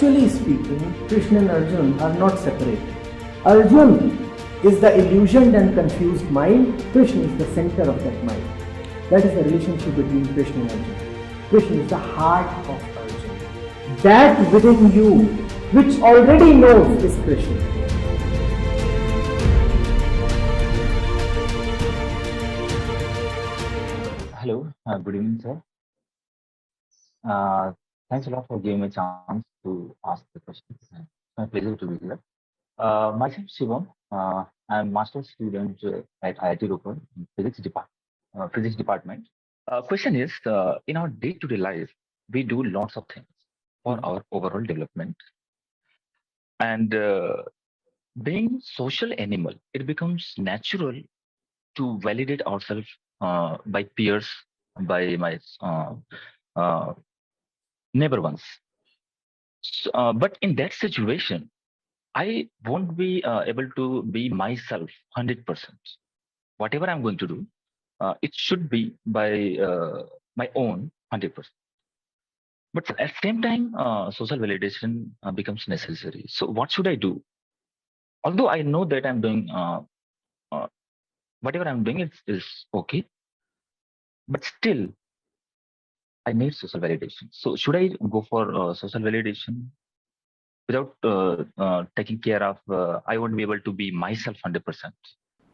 actually speaking, Krishna and Arjun are not separate. Arjun is the illusioned and confused mind. Krishna is the center of that mind. That is the relationship between Krishna and Arjun. Krishna is the heart of Arjun. That within you, which already knows, is Krishna. Hello, good evening, sir. Thanks a lot for giving me a chance to ask the question. It's my pleasure to be here. Myself, Shivam. I'm master's student at IIT-Ropar in physics department. Question is, in our day-to-day life, we do lots of things for our overall development. And being social animal, it becomes natural to validate ourselves by peers, by my neighbor ones. But in that situation, I won't be able to be myself 100%. Whatever I'm going to do, it should be by my own 100%. But at the same time, social validation becomes necessary. So what should I do? Although I know that I'm doing uh, whatever I'm doing is okay, but still I need social validation. So should I go for social validation without taking care of? I won't be able to be myself 100%.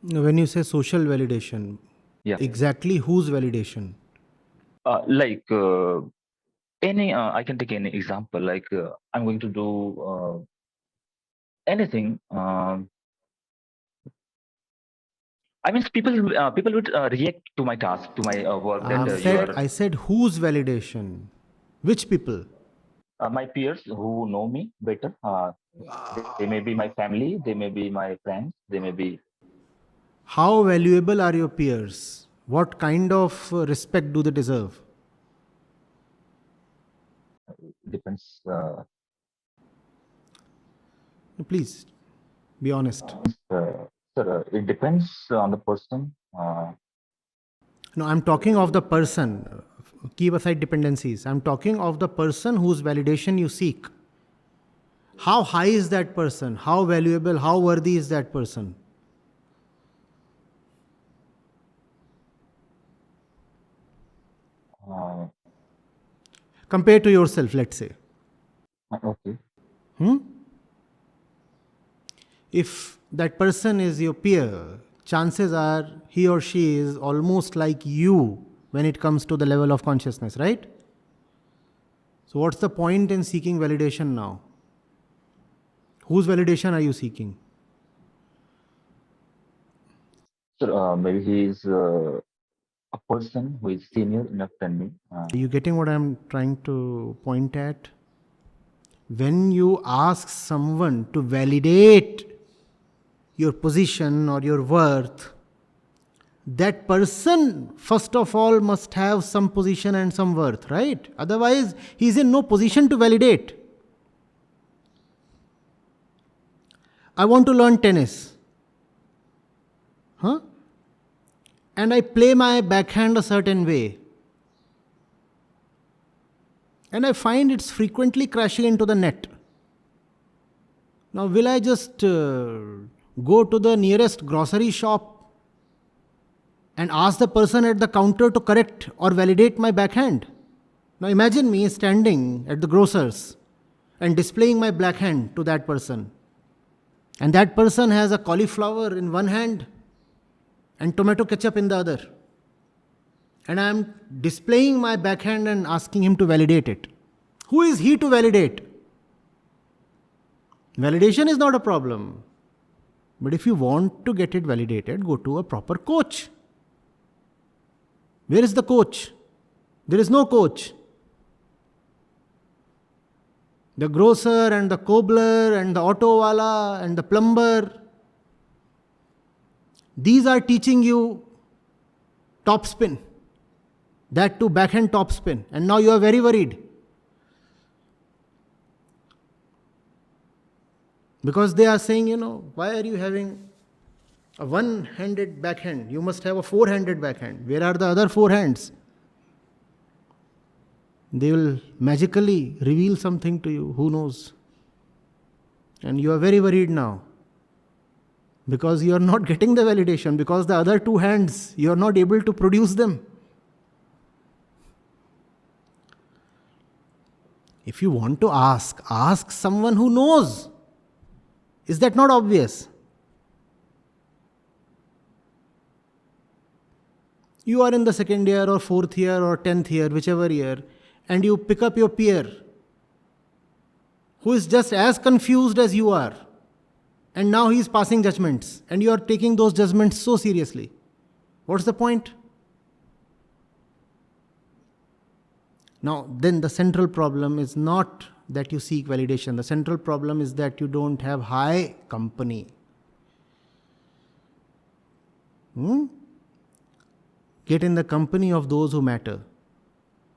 When you say social validation, Yeah. exactly whose validation? Like any, I can take any example. Like I'm going to do anything. I mean, people would react to my task, to my work. That you are I said whose validation? Which people? my peers who know me better. They may be my family. They may be my friends. They may be. How valuable are your peers? What kind of respect do they deserve? Depends. Please be honest. Sir, it depends on the person. No, I'm talking of the person. Keep aside dependencies. I'm talking of the person whose validation you seek. How high is that person? How valuable, how worthy is that person? Compared to yourself, let's say. Okay. If that person is your peer, chances are he or she is almost like you when it comes to the level of consciousness, right? So, what's the point in seeking validation now? Whose validation are you seeking? Sir, maybe he is a person who is senior enough than me. Are you getting what I'm trying to point at? When you ask someone to validate your position or your worth, that person, first of all, must have some position and some worth, right? Otherwise, he is in no position to validate. I want to learn tennis. And I play my backhand a certain way. And I find it's frequently crashing into the net. Now, will I just go to the nearest grocery shop and ask the person at the counter to correct or validate my backhand? Now, imagine me standing at the grocer's and displaying my backhand to that person. And that person has a cauliflower in one hand and tomato ketchup in the other. And I am displaying my backhand and asking him to validate it. Who is he to validate? Validation is not a problem. But if you want to get it validated, go to a proper coach. Where is the coach? There is no coach. The grocer and the cobbler and the auto wala and the plumber, these are teaching you topspin. That too, backhand topspin. And now you are very worried. Because they are saying, why are you having a one-handed backhand? You must have a four-handed backhand. Where are the other four hands? They will magically reveal something to you. Who knows? And you are very worried now because you are not getting the validation, because the other two hands, you are not able to produce them. If you want to ask someone who knows. Is that not obvious? You are in the second year or fourth year or 10th year, whichever year, and you pick up your peer who is just as confused as you are, and now he is passing judgments, and you are taking those judgments so seriously. What's the point? Now, then the central problem is not that you seek validation. The central problem is that you don't have high company. Get in the company of those who matter.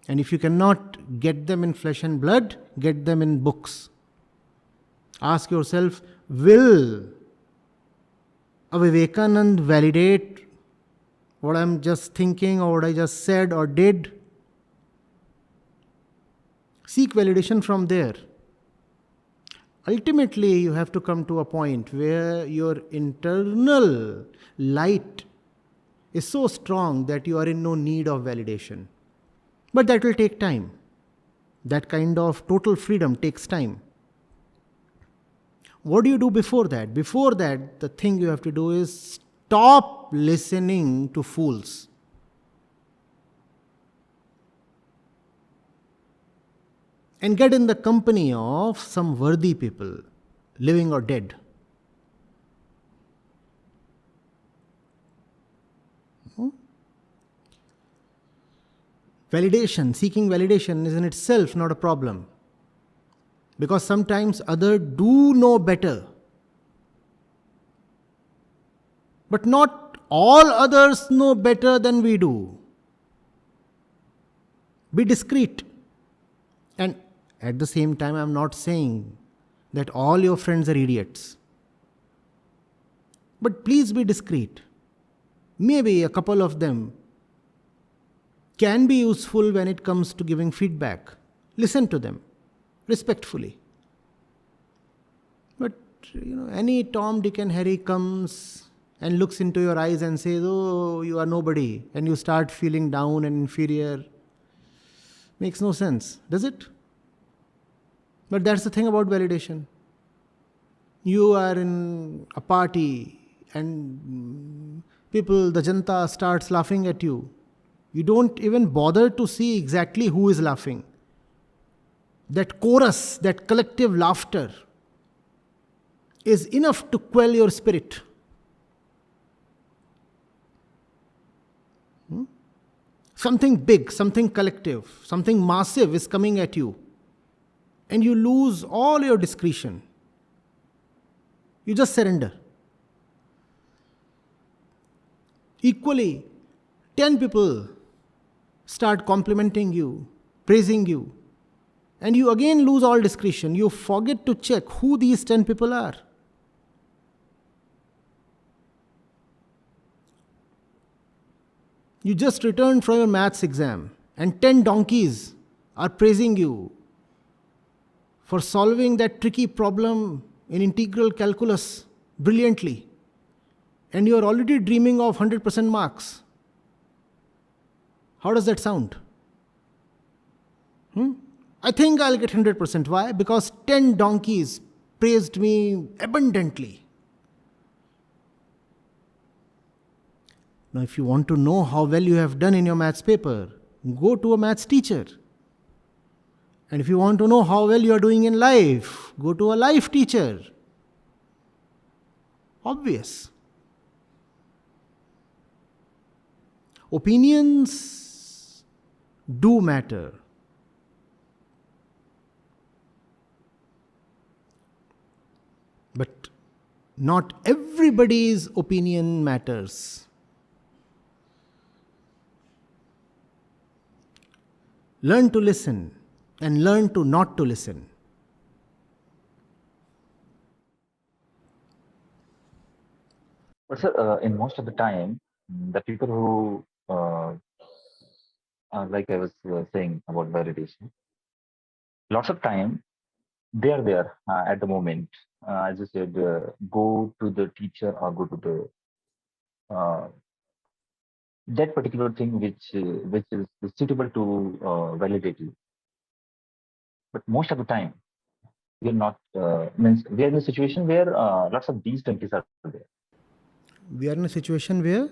And if you cannot get them in flesh and blood, get them in books. Ask yourself, will a Vivekanand validate what I'm just thinking or what I just said or did? Seek validation from there. Ultimately, you have to come to a point where your internal light is so strong that you are in no need of validation. But that will take time. That kind of total freedom takes time. What do you do before that? Before that, the thing you have to do is stop listening to fools. And get in the company of some worthy people, living or dead. Validation, seeking validation is in itself not a problem. Because sometimes others do know better. But not all others know better than we do. Be discreet. And at the same time, I am not saying that all your friends are idiots. But please be discreet. Maybe a couple of them can be useful when it comes to giving feedback. Listen to them respectfully. But any Tom, Dick and Harry comes and looks into your eyes and says, "Oh, you are nobody," and you start feeling down and inferior. Makes no sense, does it? But that's the thing about validation. You are in a party and people, the janta starts laughing at you. You don't even bother to see exactly who is laughing. That chorus, that collective laughter is enough to quell your spirit. Something big, something collective, something massive is coming at you. And you lose all your discretion. You just surrender. Equally, 10 people start complimenting you, praising you, and you again lose all discretion. You forget to check who these 10 people are. You just returned from your maths exam, and 10 donkeys are praising you for solving that tricky problem in integral calculus brilliantly. And you are already dreaming of 100% marks. How does that sound? I think I'll get 100%. Why? Because 10 donkeys praised me abundantly. Now, if you want to know how well you have done in your maths paper, go to a maths teacher. And if you want to know how well you are doing in life, go to a life teacher. Obvious. Opinions do matter. But not everybody's opinion matters. Learn to listen and learn to not to listen. But sir, in most of the time, the people who like I was saying about validation, lots of time they are there at the moment. As I said, go to the teacher or go to the that particular thing which is suitable to validate you. But most of the time, we are not means we are in a situation where lots of these donkeys are there. We are in a situation where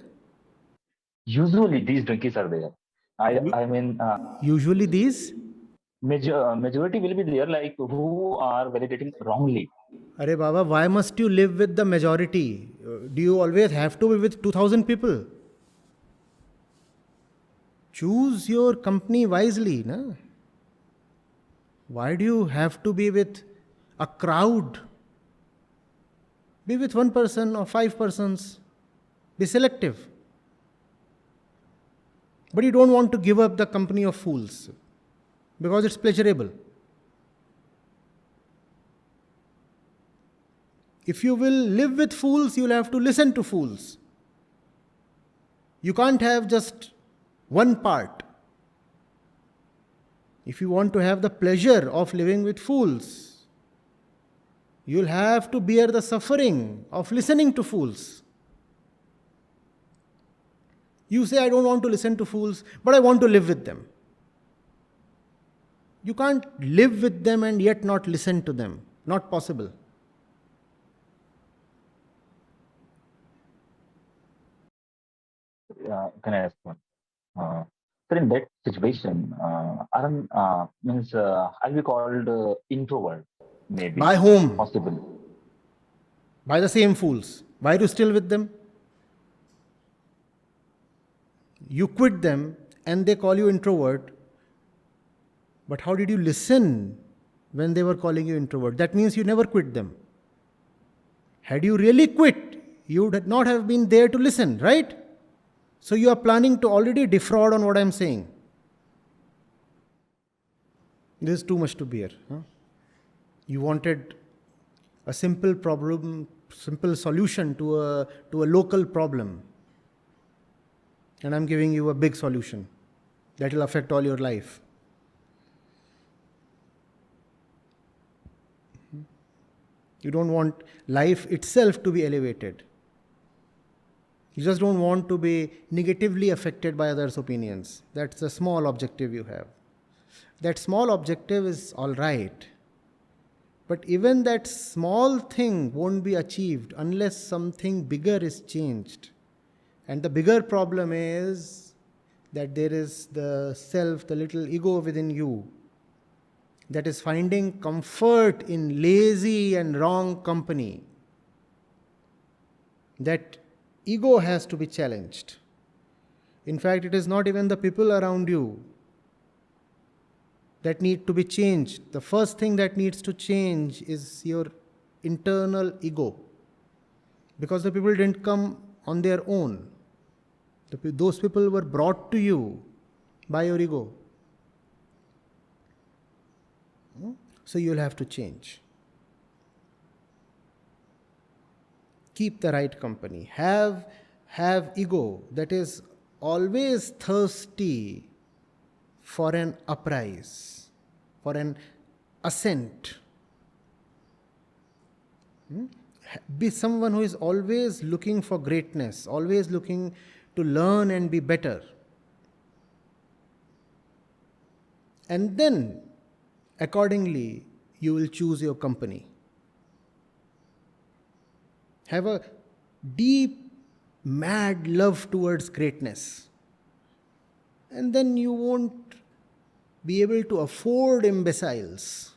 Usually, these donkeys are there. I mean, usually these. majority will be there, like who are validating wrongly. Arey Baba, why must you live with the majority? Do you always have to be with 2000 people? Choose your company wisely. Na? Why do you have to be with a crowd? Be with one person or 5 persons. Be selective. But you don't want to give up the company of fools because it's pleasurable. If you will live with fools, you'll have to listen to fools. You can't have just one part. If you want to have the pleasure of living with fools, you'll have to bear the suffering of listening to fools. You say, I don't want to listen to fools, but I want to live with them. You can't live with them and yet not listen to them. Not possible. Can I ask one? So in that situation, Aram means I'll be called introvert, maybe. By whom? Possible. By the same fools. Why are you still with them? You quit them and they call you introvert. But how did you listen when they were calling you introvert? That means you never quit them. Had you really quit, you would not have been there to listen, right? So you are planning to already defraud on what I am saying. This is too much to bear. Huh? You wanted a simple problem, simple solution to a local problem. And I'm giving you a big solution that will affect all your life. You don't want life itself to be elevated. You just don't want to be negatively affected by others' opinions. That's a small objective you have. That small objective is all right. But even that small thing won't be achieved unless something bigger is changed. And the bigger problem is that there is the self, the little ego within you, that is finding comfort in lazy and wrong company. That ego has to be challenged. In fact, it is not even the people around you that need to be changed. The first thing that needs to change is your internal ego. Because the people didn't come on their own. Those people were brought to you by your ego. So you'll have to change. Keep the right company. Have ego that is always thirsty for an uprise, for an ascent. Be someone who is always looking for greatness, always looking to learn and be better. And then, accordingly, you will choose your company. Have a deep, mad love towards greatness. And then you won't be able to afford imbeciles.